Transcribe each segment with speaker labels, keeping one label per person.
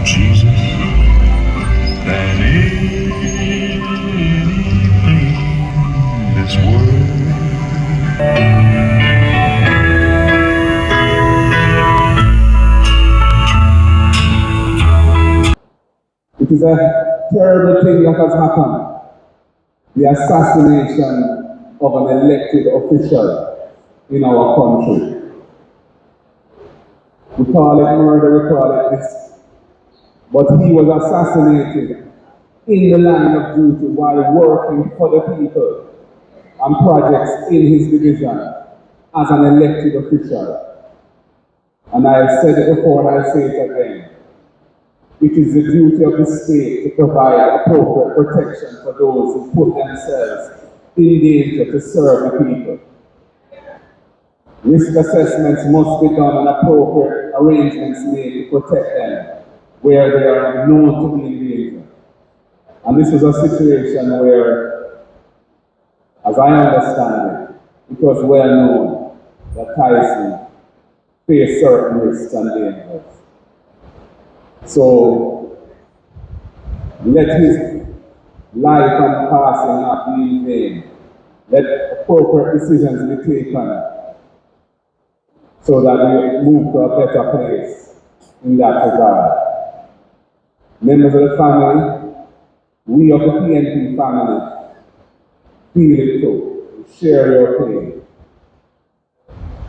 Speaker 1: Jesus than anything in this world.
Speaker 2: It is a terrible thing that has happened. The assassination of an elected official in our country. We call it murder, we call it this. But he was assassinated in the line of duty while working for the people and projects in his division as an elected official. And I said it before and I say it again. It is the duty of the state to provide appropriate protection for those who put themselves in danger to serve the people. Risk assessments must be done and appropriate arrangements made to protect them where they are known to be in danger. And this was a situation where, as I understand it, it was well known that Tyson faced certain risks and dangers. So, let his life and passing not be in vain. Let appropriate decisions be taken so that we move to a better place in that regard. Members of the family, we of the PNP family feel it too. Share your pain.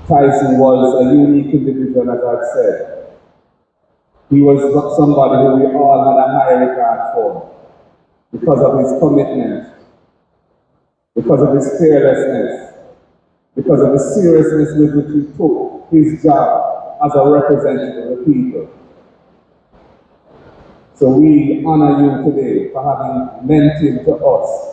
Speaker 2: Tyson was a unique individual, as I've said. He was somebody who we all had a high regard for because of his commitment, because of his fearlessness, because of the seriousness with which he took his job as a representative of the people. So we honor you today for having lent him to us